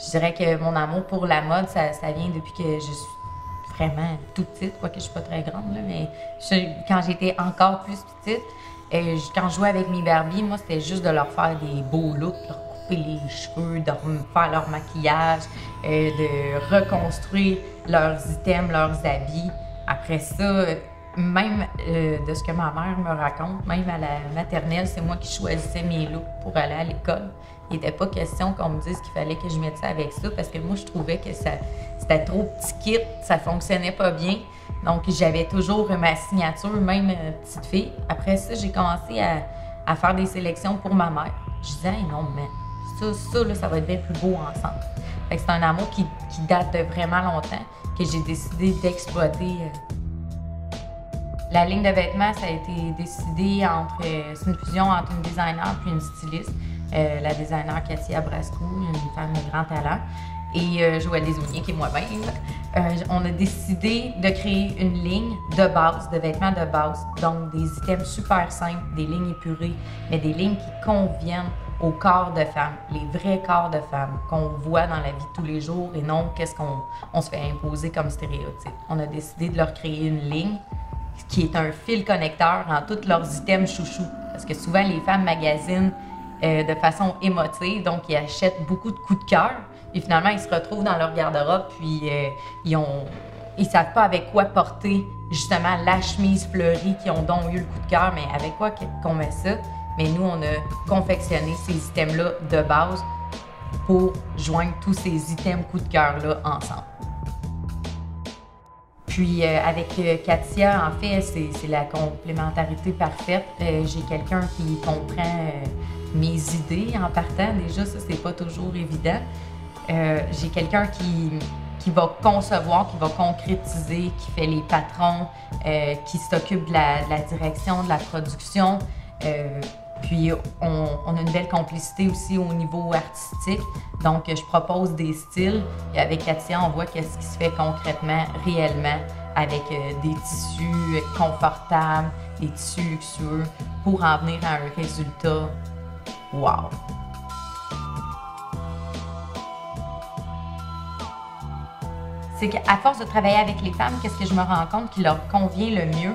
Je dirais que mon amour pour la mode, ça vient depuis que je suis vraiment tout petite, quoique je suis pas très grande, là, mais quand j'étais encore plus petite, quand je jouais avec mes Barbies, moi, c'était juste de leur faire des beaux looks, leur couper les cheveux, de faire leur maquillage, de reconstruire leurs items, leurs habits. Après ça, même de ce que ma mère me raconte, même à la maternelle, c'est moi qui choisissais mes looks pour aller à l'école. Il n'était pas question qu'on me dise qu'il fallait que je mette ça avec ça parce que moi, je trouvais que c'était trop petit kit, ça fonctionnait pas bien. Donc, j'avais toujours ma signature, même petite fille. Après ça, j'ai commencé à faire des sélections pour ma mère. Je disais, hey, non, mais ça là, ça va être bien plus beau ensemble. Fait que c'est un amour qui date de vraiment longtemps que j'ai décidé d'exploiter. La ligne de vêtements, ça a été décidé c'est une fusion entre une designer puis une styliste. La designer Katia Brasco, une femme de grand talent, et Joël Desaulniers, qui est moi-même. On a décidé de créer une ligne de base, de vêtements de base, donc des items super simples, des lignes épurées, mais des lignes qui conviennent au corps de femme, les vrais corps de femme qu'on voit dans la vie de tous les jours et non qu'est-ce qu'on se fait imposer comme stéréotype. On a décidé de leur créer une ligne qui est un fil connecteur en tous leurs items chouchous. Parce que souvent, les femmes magasinent de façon émotive, donc ils achètent beaucoup de coups de cœur. Et finalement, ils se retrouvent dans leur garde-robe, puis ils savent pas avec quoi porter justement la chemise fleurie qui ont donc eu le coup de cœur, mais avec quoi qu'on met ça. Mais nous, on a confectionné ces items-là de base pour joindre tous ces items coup de cœur-là ensemble. Puis avec Katia, en fait, c'est la complémentarité parfaite. J'ai quelqu'un qui comprend mes idées en partant. Déjà, ça, c'est pas toujours évident. J'ai quelqu'un qui va concevoir, qui va concrétiser, qui fait les patrons, qui s'occupe de la direction, de la production. Puis on a une belle complicité aussi au niveau artistique. Donc je propose des styles et avec Katia, on voit qu'est-ce qui se fait concrètement, réellement, avec des tissus confortables, des tissus luxueux, pour en venir à un résultat wow! C'est qu'à force de travailler avec les femmes, qu'est-ce que je me rends compte qui leur convient le mieux,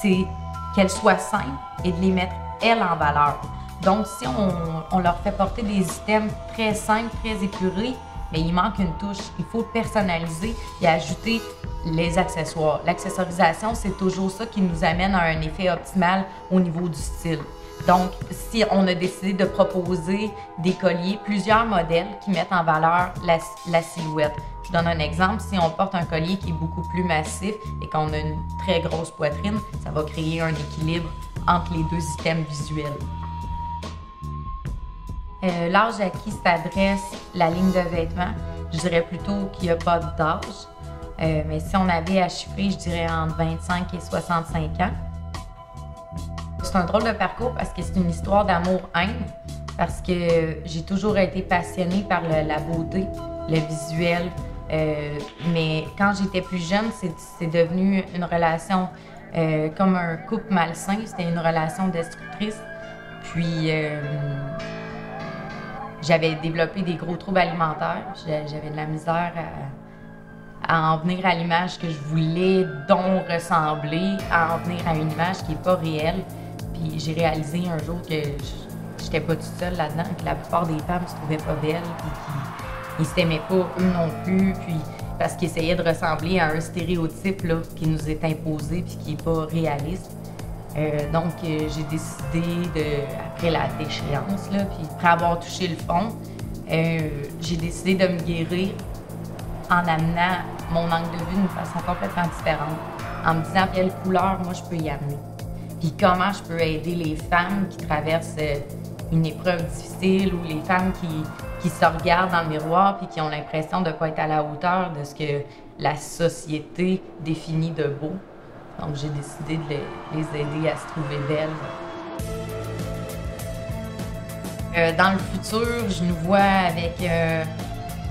c'est qu'elles soient simples et de les mettre elles en valeur. Donc, si on leur fait porter des items très simples, très épurés, mais il manque une touche. Il faut personnaliser et ajouter les accessoires. L'accessorisation, c'est toujours ça qui nous amène à un effet optimal au niveau du style. Donc, si on a décidé de proposer des colliers, plusieurs modèles qui mettent en valeur la silhouette. Je donne un exemple, si on porte un collier qui est beaucoup plus massif et qu'on a une très grosse poitrine, ça va créer un équilibre entre les deux items visuels. L'âge à qui s'adresse la ligne de vêtements, je dirais plutôt qu'il n'y a pas d'âge. Mais si on avait à chiffrer, je dirais entre 25 et 65 ans. C'est un drôle de parcours parce que c'est une histoire d'amour-haine, parce que j'ai toujours été passionnée par la beauté, le visuel. Mais quand j'étais plus jeune, c'est devenu une relation comme un couple malsain. C'était une relation destructrice. Puis j'avais développé des gros troubles alimentaires. J'avais de la misère à en venir à l'image que je voulais, dont ressembler, à en venir à une image qui n'est pas réelle. Puis j'ai réalisé un jour que j'étais pas toute seule là-dedans, que la plupart des femmes se trouvaient pas belles, puis qu'ils s'aimaient pas eux non plus, puis parce qu'ils essayaient de ressembler à un stéréotype là, qui nous est imposé puis qui n'est pas réaliste. Donc j'ai décidé, après la déchéance, là, puis après avoir touché le fond, j'ai décidé de me guérir en amenant mon angle de vue d'une façon complètement différente, en me disant quelle couleur moi je peux y amener. Puis comment je peux aider les femmes qui traversent une épreuve difficile ou les femmes qui se regardent dans le miroir puis qui ont l'impression de ne pas être à la hauteur de ce que la société définit de beau. Donc j'ai décidé de les aider à se trouver belles. Dans le futur, je nous vois avec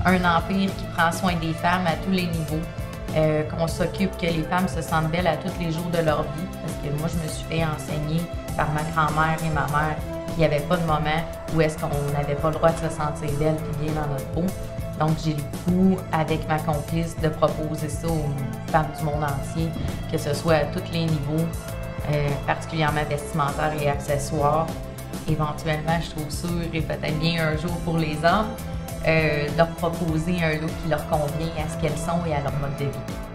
un empire qui prend soin des femmes à tous les niveaux. Qu'on s'occupe que les femmes se sentent belles à tous les jours de leur vie. Parce que moi, je me suis fait enseigner par ma grand-mère et ma mère qu'il n'y avait pas de moment où est-ce qu'on n'avait pas le droit de se sentir belle et bien dans notre peau. Donc, j'ai le goût, avec ma complice, de proposer ça aux femmes du monde entier, que ce soit à tous les niveaux, particulièrement vestimentaires et accessoires. Éventuellement, je trouve sûr, et peut-être bien un jour pour les hommes, leur proposer un look qui leur convient à ce qu'elles sont et à leur mode de vie.